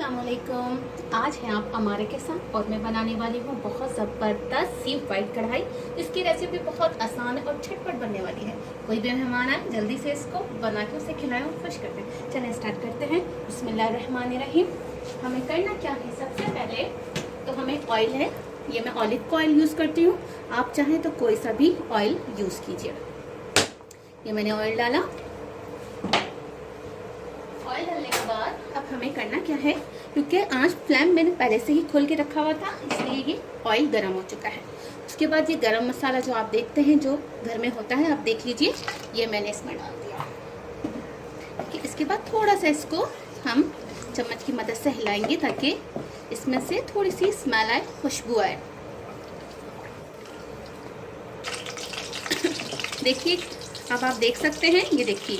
अस्सलामुअलैकुम। आज हैं आप हमारे के साथ और मैं बनाने वाली हूँ बहुत ज़बरदस्त सी वाइट कढ़ाई। इसकी रेसिपी बहुत आसान है और झटपट बनने वाली है। कोई भी मेहमान आए जल्दी से इसको बना के उसे खिलाएं और खुश करते हैं। चलें स्टार्ट करते हैं। बिस्मिल्लाहिर्रहमानिर्रहीम। हमें करना क्या है, सबसे पहले तो हमें ऑयल है, ये मैं ऑलिव ऑयल यूज़ करती हूँ। आप चाहें तो कोई सा भी ऑयल यूज़ कीजिए। ये मैंने ऑयल डाला। ऑयल डालने के बाद अब हमें करना क्या है, क्योंकि आज फ्लेम मैंने पहले से ही खोल के रखा हुआ था इसलिए ये ऑयल गर्म हो चुका है। उसके बाद ये गरम मसाला जो आप देखते हैं जो घर में होता है, आप देख लीजिए, ये मैंने इसमें डाल दिया। इसके बाद थोड़ा सा इसको हम चम्मच की मदद से हिलाएंगे ताकि इसमें से थोड़ी सी स्मेल आए, खुशबू आए। देखिए, अब आप देख सकते हैं, ये देखिए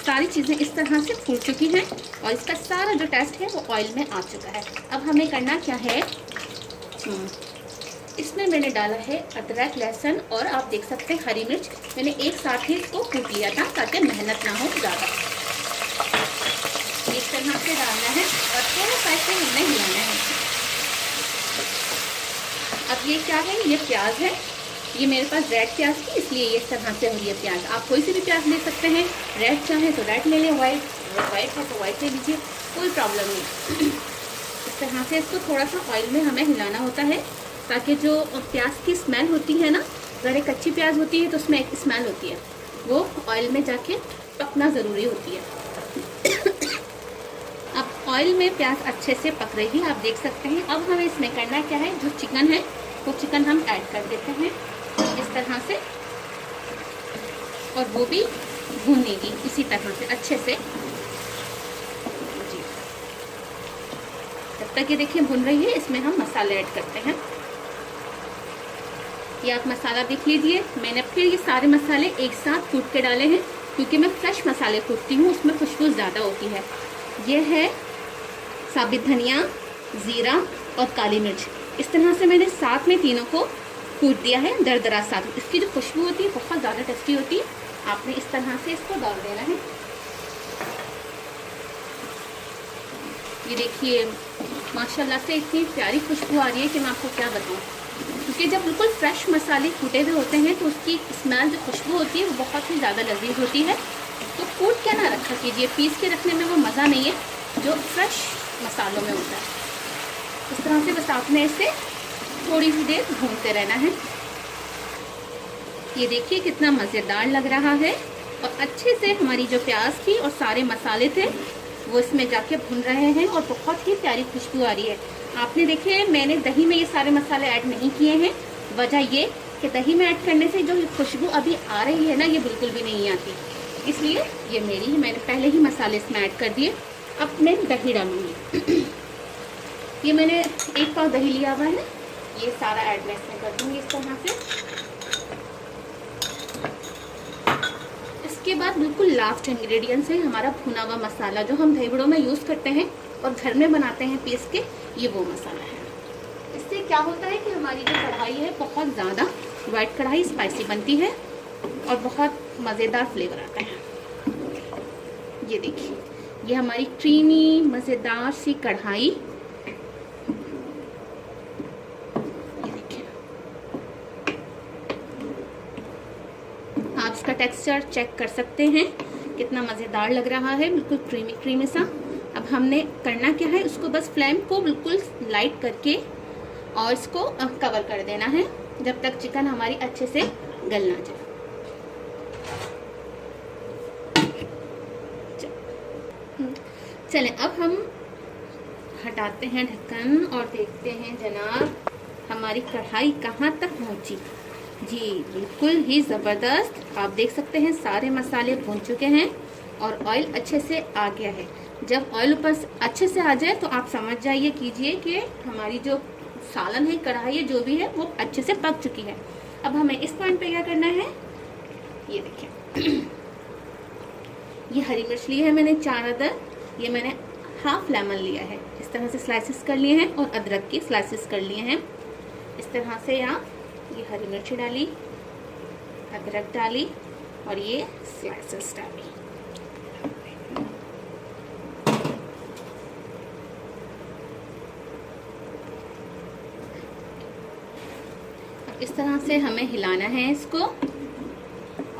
सारी चीज़ें इस तरह से फूल चुकी हैं और इसका सारा जो टेस्ट है वो ऑयल में आ चुका है। अब हमें करना क्या है, इसमें मैंने डाला है अदरक, लहसुन और आप देख सकते हैं हरी मिर्च। मैंने एक साथ ही इसको कूट लिया था ताकि मेहनत ना हो ज़्यादा। इस तरह से डालना है और थोड़ा सा इसे हमने हिलाना है। अब ये क्या है, ये प्याज है। ये मेरे पास रेड प्याज थी इसलिए ये इस तरह से हो रही है प्याज। आप कोई सी भी प्याज ले सकते हैं, रेड चाहे तो रेड ले लें, वाइट है तो वाइट ले लीजिए, कोई प्रॉब्लम नहीं। इस तरह से इसको थोड़ा सा ऑयल में हमें हिलाना होता है ताकि जो प्याज की स्मेल होती है ना, अगर एक कच्ची प्याज होती है तो उसमें एक स्मेल होती है, वो ऑयल में जाके पकना ज़रूरी होती है। अब ऑयल में प्याज अच्छे से पक रही है, आप देख सकते हैं। अब हमें इसमें करना क्या है, जो चिकन है वो चिकन हम ऐड कर देते हैं इस तरह से, और वो भी भूनेगी इसी तरह से अच्छे से जी। जब तक ये देखिए भुन रही है, इसमें हम मसाले ऐड करते हैं। ये आप मसाला देख लीजिए, मैंने फिर ये सारे मसाले एक साथ कूट के डाले हैं क्योंकि मैं फ्रेश मसाले कूटती हूँ, उसमें खुशबू ज़्यादा होती है। ये है साबित धनिया, ज़ीरा और काली मिर्च। इस तरह से मैंने साथ में तीनों को कूट दिया है दरदरा साथ। इसकी जो खुशबू होती है बहुत ज़्यादा टेस्टी होती है। आपने इस तरह से इसको डाल देना है। ये देखिए माशाल्लाह से इतनी प्यारी खुशबू आ रही है कि मैं आपको क्या बताऊं, क्योंकि जब बिल्कुल फ्रेश मसाले कूटे हुए होते हैं तो उसकी स्मेल, जो खुशबू होती है वो बहुत ही ज़्यादा लजीज होती है। तो कूट के ना रखा कीजिए, पीस के रखने में वो मज़ा नहीं है जो फ्रेश मसालों में होता है। इस तरह से बस आपने इसे थोड़ी सी देर भूनते रहना है। ये देखिए कितना मज़ेदार लग रहा है और अच्छे से हमारी जो प्याज थी और सारे मसाले थे वो इसमें जाके भुन रहे हैं और बहुत ही प्यारी खुशबू आ रही है। आपने देखिए मैंने दही में ये सारे मसाले ऐड नहीं किए हैं। वजह ये कि दही में ऐड करने से जो खुशबू अभी आ रही है ना, ये बिल्कुल भी नहीं आती, इसलिए ये मैंने पहले ही मसाले इसमें ऐड कर दिए। अब मैं दही डालूँगी। ये मैंने 1 पाव दही लिया हुआ है, ये सारा ऐड मैं इसमें कर दूँगी इस तरह से। इसके बाद बिल्कुल लास्ट इंग्रेडिएंट्स है हमारा भुना हुआ मसाला, जो हम दही बड़ों में यूज़ करते हैं और घर में बनाते हैं पीस के, ये वो मसाला है। इससे क्या होता है कि हमारी जो कढ़ाई है बहुत ज़्यादा वाइट कढ़ाई स्पाइसी बनती है और बहुत मज़ेदार फ्लेवर आता है। ये देखिए, ये हमारी क्रीमी मज़ेदार सी कढ़ाई। आप इसका टेक्सचर चेक कर सकते हैं, कितना मज़ेदार लग रहा है, बिल्कुल क्रीमी क्रीमी सा। अब हमने करना क्या है, उसको बस फ्लेम को बिल्कुल लाइट करके और इसको कवर कर देना है जब तक चिकन हमारी अच्छे से गल ना जाए। चलें, अब हम हटाते हैं ढक्कन और देखते हैं जनाब हमारी कढ़ाई कहाँ तक पहुँची। जी बिल्कुल ही ज़बरदस्त, आप देख सकते हैं सारे मसाले भून चुके हैं और ऑयल अच्छे से आ गया है। जब ऑयल ऊपर अच्छे से आ जाए तो आप समझ जाइए कीजिए कि हमारी जो सालन है, कढ़ाई है, जो भी है वो अच्छे से पक चुकी है। अब हमें इस पॉइंट पे क्या करना है, ये देखिए ये हरी मिर्च ली है मैंने 4 अदर, ये मैंने हाफ लेमन लिया है, इस तरह से स्लाइसेस कर लिए हैं, और अदरक के स्लाइसेस कर लिए हैं इस तरह से। आप ये हरी मिर्च डाली, अदरक डाली और ये स्लाइसेस डाली। इस तरह से हमें हिलाना है इसको,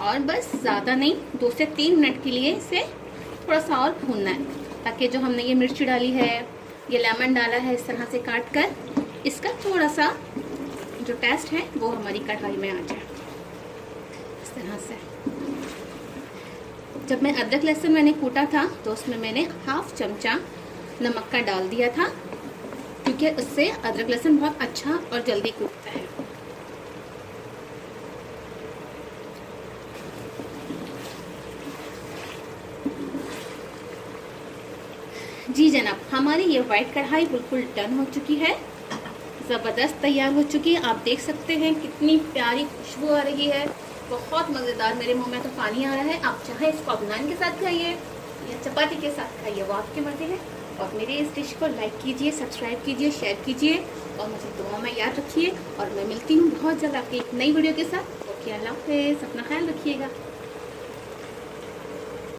और बस ज़्यादा नहीं, 2 से 3 मिनट के लिए इसे थोड़ा सा और भूनना है, ताकि जो हमने ये मिर्ची डाली है, ये लेमन डाला है इस तरह से काट कर, इसका थोड़ा सा जो टेस्ट है वो हमारी कढ़ाई में आ जाए इस तरह से। जब मैं अदरक लहसुन मैंने कूटा था तो उसमें मैंने 1/2 चमचा नमक का डाल दिया था, क्योंकि उससे अदरक लहसुन बहुत अच्छा और जल्दी कूटता है। जी जनाब, हमारी ये वाइट कढ़ाई बिल्कुल डन हो चुकी है, ज़बरदस्त तैयार हो चुकी है। आप देख सकते हैं कितनी प्यारी खुशबू आ रही है, बहुत मज़ेदार। मेरे मुंह में तो पानी आ रहा है। आप चाहें इसको आप नान के साथ खाइए या चपाती के साथ खाइए, वो आपकी मर्ज़ी है। और मेरे इस डिश को लाइक कीजिए, सब्सक्राइब कीजिए, शेयर कीजिए और मुझे दुआ में याद रखिए। और मैं मिलती हूँ बहुत जल्द आपकी एक नई वीडियो के साथ। ओके, अल्लाह हाफ़िज़, अपना ख्याल रखिएगा।